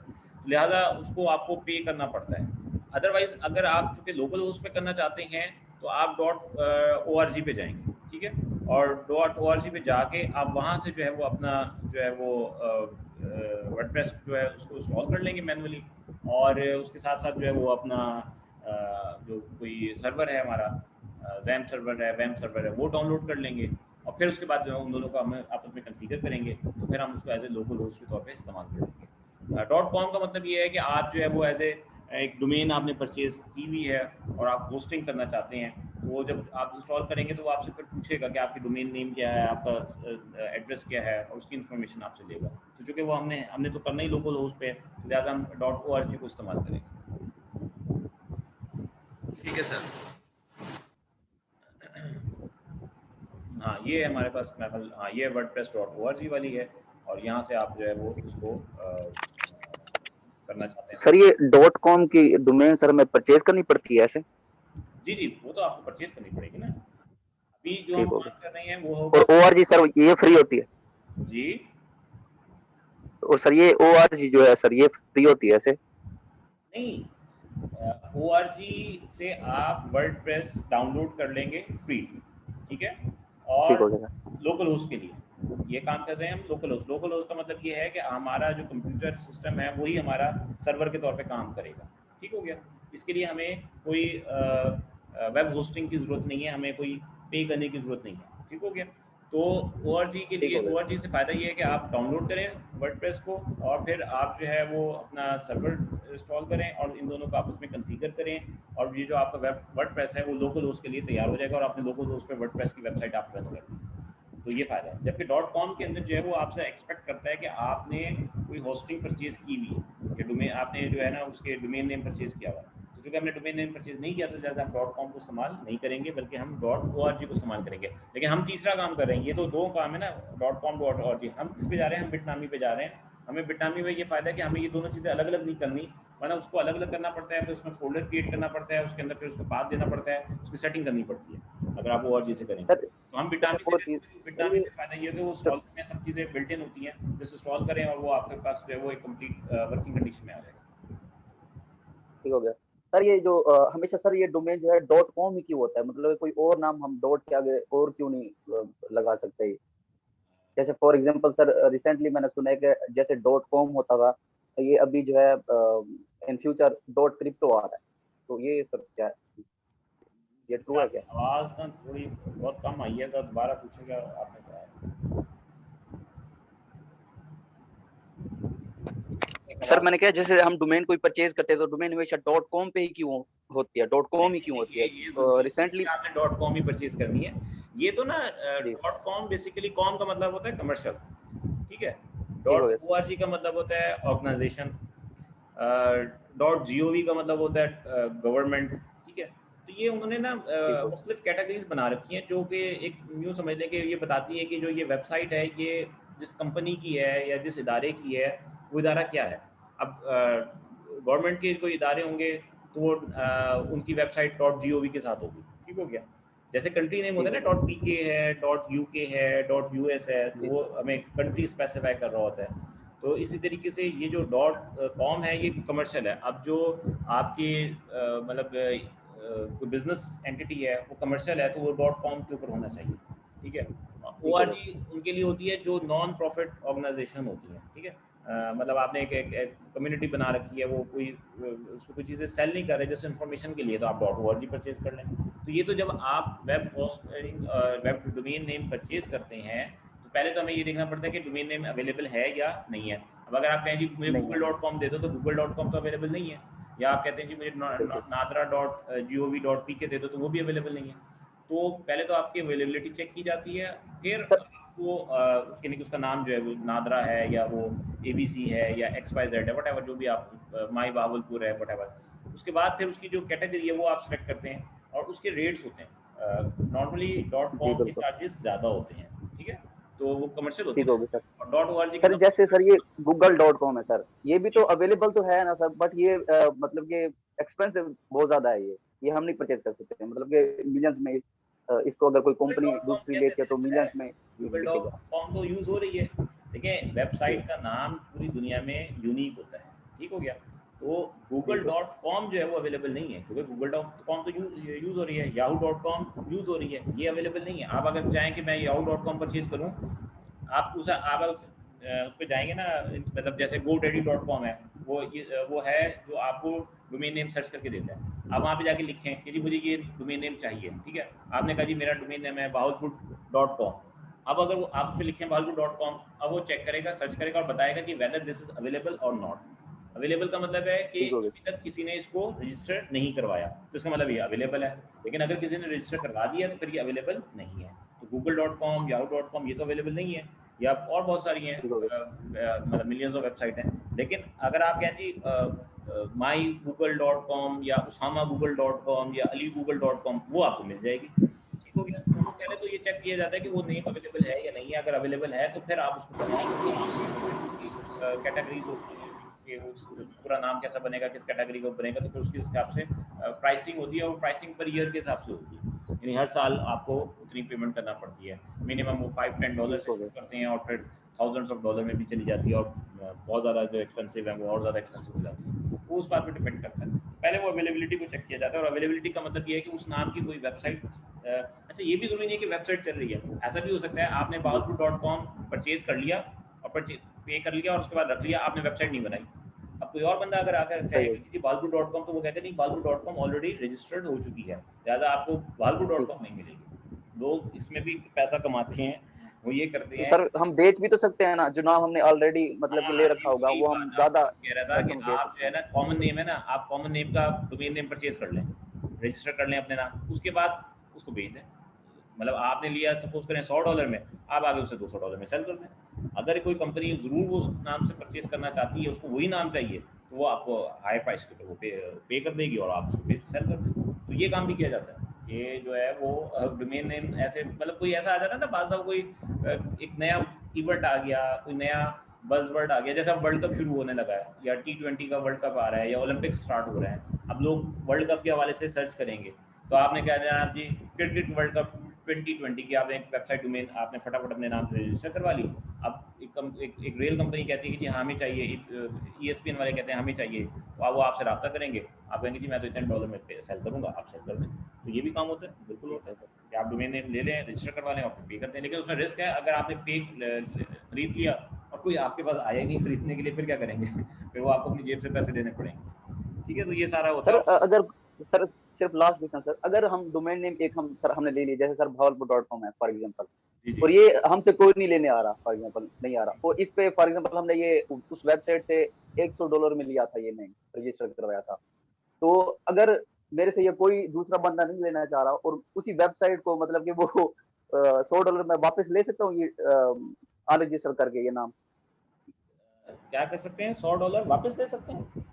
लिहाज़ा उसको आपको पे करना पड़ता है। अदरवाइज़ अगर आप चूँकि लोकल होस्ट पे करना चाहते हैं तो आप .org पे जाएँगे, ठीक है? और .org पे जाके आप वहाँ से जो है वो अपना जो है वो वर्डप्रेस जो है उसको इंस्टॉल कर लेंगे मैनुअली, और उसके साथ-साथ जो है वो अपना जो कोई सर्वर है हमारा, ज़ैम्प सर्वर है, वैम्प सर्वर है, वो डाउनलोड कर लेंगे, और फिर उसके बाद जो है उन दोनों को हम आपस में कॉन्फ़िगर करेंगे, तो फिर हम उसको एज़ ए लोकल होस्ट के तौर पे इस्तेमाल कर लेंगे। .com का मतलब ये है कि आप जो है वो एज़ ए एक डोमेन आपने परचेज़ की हुई है और आप होस्टिंग करना चाहते हैं, तो वो जब आप इंस्टॉल करेंगे तो वो आपसे फिर पूछेगा कि आपकी डोमेन नेम क्या है, आपका एड्रेस क्या है, और उसकी इन्फॉर्मेशन आपसे लेगा। तो चूँकि वो हमने तो करना ही लोकल होस्ट पे है, लिहाज़ा हम .org को इस्तेमाल करेंगे। ठीक है सर। हाँ, ये हमारे पास हाँ, ये wordpress.org वाली है, और यहाँ से आप जो है वो इसको करना चाहते हैं। सर ये .com की डोमेन सर में परचेज करनी पड़ती है ऐसे? जी, वो तो आपको परचेज़ करनी पड़ेगी ना। अभी जो हम बात कर रहे हैं वो और होगा। .org सर ये फ्री होती है? जी। और सर ये .org जो है सर ये फ्री होती है ऐसे? नहीं, ORG से आप वर्डप्रेस डाउनलोड कर लेंगे फ्री, ठीक है? और लोकल होस्ट के लिए, ये काम कर रहे हैं हम लोकल होस्ट। लोकल होस्ट का मतलब ये है कि हमारा जो कंप्यूटर सिस्टम है वही हमारा सर्वर के तौर पे काम करेगा। ठीक हो गया। इसके लिए हमें कोई वेब होस्टिंग की ज़रूरत नहीं है, हमें कोई पे करने की ज़रूरत नहीं है। ठीक हो गया। तो ORG के ठीक लिए हो गया। ORG से फ़ायदा ये है कि आप डाउनलोड करें वर्डप्रेस को और फिर आप जो है वो अपना सर्वर इंस्टॉल करें और इन दोनों को आपस में कॉन्फ़िगर करें और ये जो आपका वर्डप्रेस है वो लोकल होस्ट के लिए तैयार हो जाएगा और अपने लोकल होस्ट पे वर्डप्रेस की वेबसाइट आप रन कर दें। तो ये फ़ायदा है। जबकि .com के अंदर जो है वो आपसे एक्सपेक्ट करता है कि आपने कोई होस्टिंग परचेज़ की हुई है या डोमेन आपने जो है ना उसके डोमेन नेम परचेज़ किया हुआ है। तो चूँकि हमने डोमेन नेम परचेज़ नहीं किया तो ज़्यादा हम .com को इस्तेमाल नहीं करेंगे, बल्कि हम .org को इस्तेमाल करेंगे। लेकिन हम तीसरा काम कर रहे हैं, ये तो 2 काम है ना, .com .org। हम किस पे जा रहे हैं? हम बिटनामी पे जा रहे हैं। हमें बिटनामी में ये फ़ायदा है कि हमें ये दोनों चीज़ें अलग-अलग नहीं करनी, वरना उसको अलग-अलग करना पड़ता है, फिर उसमें फ़ोल्डर क्रिएट करना पड़ता है, उसके अंदर फिर उसको पाथ देना पड़ता है, उसकी सेटिंग करनी पड़ती है, अगर आप ORG से करेंगे। सर तो हम सर बिटनामी वो से चीज सर बिटनामी ये में फ़ायदा ये है कि वो सर, इंस्टॉल में सब चीज़ें बिल्ट इन होती हैं, जस्ट इंस्टॉल करें और वो आपके पास जो है वो एक कंप्लीट वर्किंग कंडीशन में आ जाएगा। ठीक हो गया। सर ये जो हमेशा सर ये डोमेन जो है .com ही क्यों होता है? मतलब कोई और नाम हम डॉट के आगे और क्यों नहीं लगा सकते? जैसे फॉर एग्जांपल सर रिसेंटली मैंने सुना है कि जैसे .com होता था, ये अभी जो है इन फ्यूचर .crypto आ रहा है। तो ये सर क्या है? ये ट्रू है क्या? आवाज़ ना थोड़ी बहुत कम आई है, तो दोबारा पूछेगा आपने क्या है? सर मैंने कहा जैसे हम डोमेन कोई परचेज करते हैं तो डोमेन हमेशा .com पे ही क्यों होती है? .com ही क्यों होती है? ये रिसेंटली आपने .com ही परचेज करनी है। ये तो ना जी .com बेसिकली कॉम का मतलब होता है कमर्शियल, ठीक है। ठीक हो गया सर। .org का मतलब होता है ऑर्गेनाइजेशन, .gov का मतलब होता है गवर्नमेंट, ठीक है। तो ये उन्होंने ना ठीक हो मुख्तलिफ कैटेगरीज बना रखी हैं जो कि एक यूँ समझ लें कि ये बताती है कि जो ये वेबसाइट है ये जिस कंपनी की है या जिस इदारे की है वो इदारा क्या है। अब गवर्नमेंट के कोई इदारे होंगे तो वो उनकी वेबसाइट .gov के साथ होगी। ठीक हो गया। जैसे कंट्री नेम होता ठीक है हो ना गया .pk है, .uk है, .us है, तो जी वो हमें कंट्री स्पेसिफाई कर रहा होता है। तो इसी तरीके से ये जो .com है ये कमर्शियल है। अब जो आपकी मतलब कोई बिजनेस एंटिटी है वो कमर्शियल है तो वो .com के ऊपर होना चाहिए, ठीक है। ठीक हो ORG गया उनके लिए होती है जो नॉन प्रॉफिट ऑर्गेनाइजेशन होती है, ठीक है। मतलब आपने एक कम्युनिटी बना रखी है, वो कोई उसको कोई चीज़ें सेल नहीं कर रहे जैसे इन्फॉर्मेशन के लिए, तो आप .org परचेज कर लें। तो ये तो जब आप web hosting web domain name purchase करते हैं तो पहले तो हमें ये देखना पड़ता है कि डोमेन नेम अवेलेबल है या नहीं है। अब अगर आप कहें जी मुझे नहीं है google.com दे दो तो google.com तो अवेलेबल नहीं है, या आप कहते हैं जी मुझे बिल्कुल nadra.gov.pk दे दो तो वो भी अवेलेबल नहीं है। तो पहले तो आपकी अवेलेबिलिटी चेक की जाती है, फिर सर वो उसके नहीं उसका नाम जो है वो नादरा है या वो ABC है या XYZ है, वट जो भी आप माई बावलपुर है वट उसके बाद फिर उसकी जो कैटेगरी है वो आप सेलेक्ट करते हैं और उसके रेट्स होते हैं। नॉर्मली जी .com के बिल्कुल चार्जेस ज़्यादा होते हैं, ठीक है। तो वो कमर्शियल होते ठीक हैं। होगी सर। और .org का सर मतलब जैसे सर ये google.com है सर, ये भी तो अवेलेबल तो है ना सर, बट ये मतलब ये एक्सपेंसिव बहुत ज्यादा है। ये हम नहीं परचेज कर सकते, मतलब कि मिलियंस में इसको अगर कोई गूगल कंपनी डॉट कॉम दूसरी कैसे लेती है तो अवेलेबल है? मिलियंस में गूगल डॉट बिकेगा। कॉम तो यूज़ हो रही है। देखिए जी वेबसाइट का नाम पूरी दुनिया में यूनिक होता है, ठीक हो गया। तो जी गूगल सर डॉट कॉम जो है वो अवेलेबल नहीं है, क्योंकि गूगल डॉट कॉम तो यूज़ हो रही है, याहू डॉट कॉम यूज़ हो रही है, ये अवेलेबल नहीं है। आप अगर चाहें कि मैं याहू डॉट कॉम परचेज़ करूँ, आप उस पे जाएँगे ना, मतलब जैसे GoDaddy.com है, वो है जो आपको डोमेन नेम सर्च करके देता है। आप वहाँ पे जाके लिखें कि जी मुझे ये डोमेन नेम चाहिए, ठीक है। आपने कहा जी मेरा डोमेन नेम है bahawalpur.com। अब अगर वो आप उसपे लिखें bahawalpur.com, अब वो चेक करेगा, सर्च करेगा और बताएगा कि वेदर दिस इज़ अवेलेबल और नॉट। अवेलेबल का मतलब है कि ठीक हो गया अभी तक किसी ने इसको रजिस्टर नहीं करवाया, तो इसका मतलब ये अवेलेबल है। लेकिन अगर किसी ने रजिस्टर करवा दिया तो फिर ये अवेलेबल नहीं है। तो google.com, yahoo.com ये तो अवेलेबल नहीं है, या और बहुत सारी हैं, ठीक हो गया मतलब मिलियंस ऑफ वेबसाइट हैं। लेकिन अगर आप कहें जी माई google.com या उसामा google.com या अली google.com, वो आपको मिल जाएगी, ठीक हो गया। तो वो पहले तो ये चेक किया जाता है कि वो नेम अवेलेबल है या नहीं है। अगर अवेलेबल है तो फिर आप उसको परचेज कैटेगरीज होती हैं कि वो पूरा नाम कैसा बनेगा, किस कैटेगरी का बनेगा, तो फिर उसके हिसाब से प्राइसिंग होती है, और प्राइसिंग पर ईयर के हिसाब से होती है, यानी हर साल आपको उतनी पेमेंट करना पड़ती है। मिनिमम वो $5-10 ठीक से हो शुरू गया करते हैं और फिर थाउजेंड्स ऑफ डॉलर में भी चली जाती है, और बहुत ज़्यादा जो एक्सपेंसिव है वो और ज़्यादा एक्सपेंसिव हो जाती है। वो उस बात पर डिपेंड करता है। पहले वो अवेलेबिलिटी को चेक किया जाता है, और अवेलेबिलिटी का मतलब ये है कि उस नाम की कोई वेबसाइट अच्छा ये भी जरूरी नहीं है कि वेबसाइट चल रही है, ऐसा भी हो सकता है आपने bahawalpur.com परचेज कर लिया और पे कर लिया और उसके बाद रख लिया, आपने वेबसाइट नहीं बनाई। अब कोई और बंदा अगर आकर सही कहे है। कि जी bahawalpur.com, तो वो कहते हैं नहीं bahawalpur.com ऑलरेडी रजिस्टर्ड हो चुकी है, लिहाजा आपको ठीक। bahawalpur.com नहीं मिलेगी। लोग इसमें भी पैसा कमाते हैं, वो ये करते तो हैं। सर हम बेच भी तो सकते हैं ना, जो नाम हमने ऑलरेडी मतलब कि हाँ, ले रखा होगा यही वो हम बात ज्यादा आपको कह रहा था कि पैसों में बेच आप सकते जो है हैं। ना कॉमन नेम है ना, आप कॉमन नेम का डोमेन नेम परचेज कर लें, रजिस्टर कर लें अपने नाम, उसके बाद उसको बेच दें। मतलब आपने लिया सपोज करें $100 में, आप आगे उसे $200 में सेल कर दें। अगर कोई कंपनी ज़रूर वो उस नाम से परचेज करना चाहती है, उसको वही नाम चाहिए, तो वो आपको हाई प्राइस के ऊपर वो पे कर देगी और आप उसको सेल कर दें। तो ये काम भी किया जाता है। ये जो है वो डोमेन नेम ऐसे, मतलब कोई ऐसा आ जाता है ना बाद में, कोई एक नया इवेंट आ गया, कोई नया बज़वर्ड आ गया, जैसे अब वर्ल्ड कप शुरू होने लगा है या T20 का वर्ल्ड कप आ रहा है या ओलंपिक्स स्टार्ट हो रहे हैं, अब लोग वर्ल्ड कप के हवाले से सर्च करेंगे, तो आपने क्या देना जी, क्रिकेट वर्ल्ड कप 2020 की आपने एक वेबसाइट डोमेन आपने फटाफट अपने नाम से रजिस्टर करवा ली। अब एक रेल कंपनी कहती है कि जी हाँ हमें चाहिए, ESPN वाले कहते हैं हमें चाहिए, तो अब वो आपसे रब्ता करेंगे, आप कहेंगे जी मैं तो इतने $10 में सेल करूँगा, आप सेल कर दें। तो ये भी काम होता है, बिल्कुल जी होता सर। है कि आप डोमेन नेम ले लें, रजिस्टर करवा लें और पे कर दें। लेकिन उसमें रिस्क है, अगर आपने खरीद लिया और कोई आपके पास आया ही नहीं खरीदने के लिए, फिर क्या करेंगे? फिर वो आपको अपनी जेब से पैसे देने पड़ेंगे। ठीक है, तो ये सारा होता सर है। अगर सर सिर्फ लास्ट क्वेश्चन सर, अगर हम डोमेन नेम एक हम सर हमने ले लिया, जैसे सर bhavalpur.com है फॉर एग्जांपल, जी जी और ये हमसे कोई नहीं लेने आ रहा, फॉर एग्जांपल नहीं आ रहा, और इस पे फॉर एग्जांपल हमने ये उस वेबसाइट से $100 में लिया था, ये नेम रजिस्टर करवाया था, तो अगर मेरे से ये कोई दूसरा बंदा नहीं लेना चाह रहा और उसी वेबसाइट को मतलब कि वो $100 में वापस ले सकता हूँ ये अनरजिस्टर करके ये नाम? क्या कर सकते हैं, $100 वापस दे सकते हैं।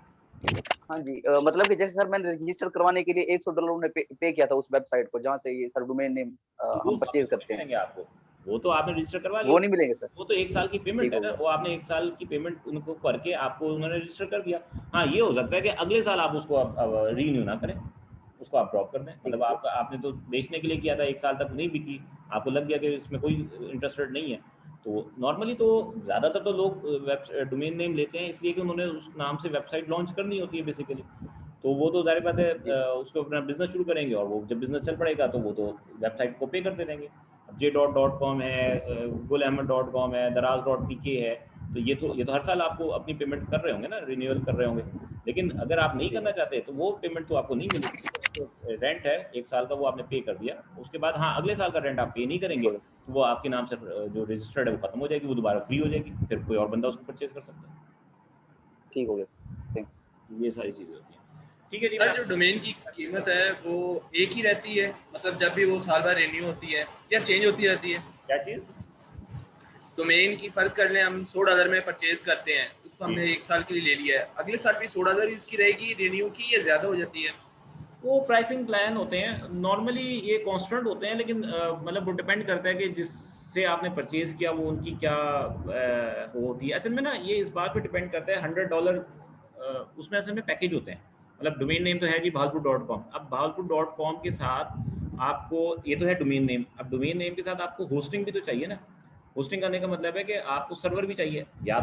हाँ जी, मतलब कि जैसे सर मैंने रजिस्टर करवाने के लिए $100 उन्हें पे किया था उस वेबसाइट को जहाँ से ये सर डोमेन नेम वो हम परचेज वापस थोड़ी करते हैं, मिलेंगे आपको, वो तो आपने रजिस्टर करवा वो लिया। नहीं मिलेंगे सर? वो तो 1 साल की पेमेंट ठीक है हो ना, गया। वो आपने 1 साल की पेमेंट उनको करके आपको उन्होंने रजिस्टर कर दिया। हाँ, ये हो सकता है कि अगले साल आप उसको अब रीन्यू ना करें, उसको आप ड्रॉप कर दें। ठीक मतलब हो गया। आपका आपने तो बेचने के लिए किया था, 1 साल तक नहीं बिकी, आपको लग गया कि इसमें कोई इंटरेस्टेड नहीं है। तो नॉर्मली तो ज़्यादातर तो लोग डोमेन नेम लेते हैं इसलिए कि उन्होंने उस नाम से वेबसाइट लॉन्च करनी होती है बेसिकली। तो वो तो ज़ाहिर बात है जी सर। उसको अपना बिज़नेस शुरू करेंगे और वो जब बिज़नेस चल पड़ेगा तो वो तो वेबसाइट को पे करते रहेंगे। अब j.com है, gulahmed.com है, daraz.pk है, तो ये तो हर साल आपको अपनी पेमेंट कर रहे होंगे ना, रिन्यूअल कर रहे होंगे। लेकिन अगर आप नहीं जी करना चाहते तो वो पेमेंट तो आपको नहीं मिलेगी। तो रेंट है 1 साल का, वो आपने पे कर दिया, उसके बाद हाँ अगले साल का रेंट आप पे नहीं ठीक करेंगे, हो गया। तो वो आपके नाम से जो रजिस्टर्ड है वो खत्म हो जाएगी, वो दोबारा फ्री हो जाएगी, फिर कोई और बंदा उसको परचेज कर सकता है। ठीक हो गया। थैंक ये सारी चीज़ें होती हैं। ठीक है जी, सर मैं जो डोमेन की कीमत है वो एक ही रहती है, मतलब जब भी वो साल भर रिन्यू होती है या चेंज होती रहती है? क्या चीज़? डोमेन की फर्ज कर लें हम $100 में परचेज करते हैं, उसको जी। हमने 1 साल के लिए ले लिया है, अगले साल भी $100 उसकी रहेगी रिन्यू की, या ज़्यादा हो जाती है? वो प्राइसिंग प्लान होते हैं, नॉर्मली ये कांस्टेंट होते हैं, लेकिन मतलब वो डिपेंड करता है कि जिससे आपने परचेज़ किया वो उनकी क्या वो होती है। असल में ना ये इस बात पे डिपेंड करता है, $100 उसमें असल में पैकेज होते हैं। मतलब डोमेन नेम तो है जी bahawalpur.com, अब bahawalpur.com के साथ आपको ये तो है डोमेन नेम, अब डोमेन नेम के साथ आपको होस्टिंग भी तो चाहिए ना। होस्टिंग करने का मतलब है कि आपको सर्वर भी चाहिए, या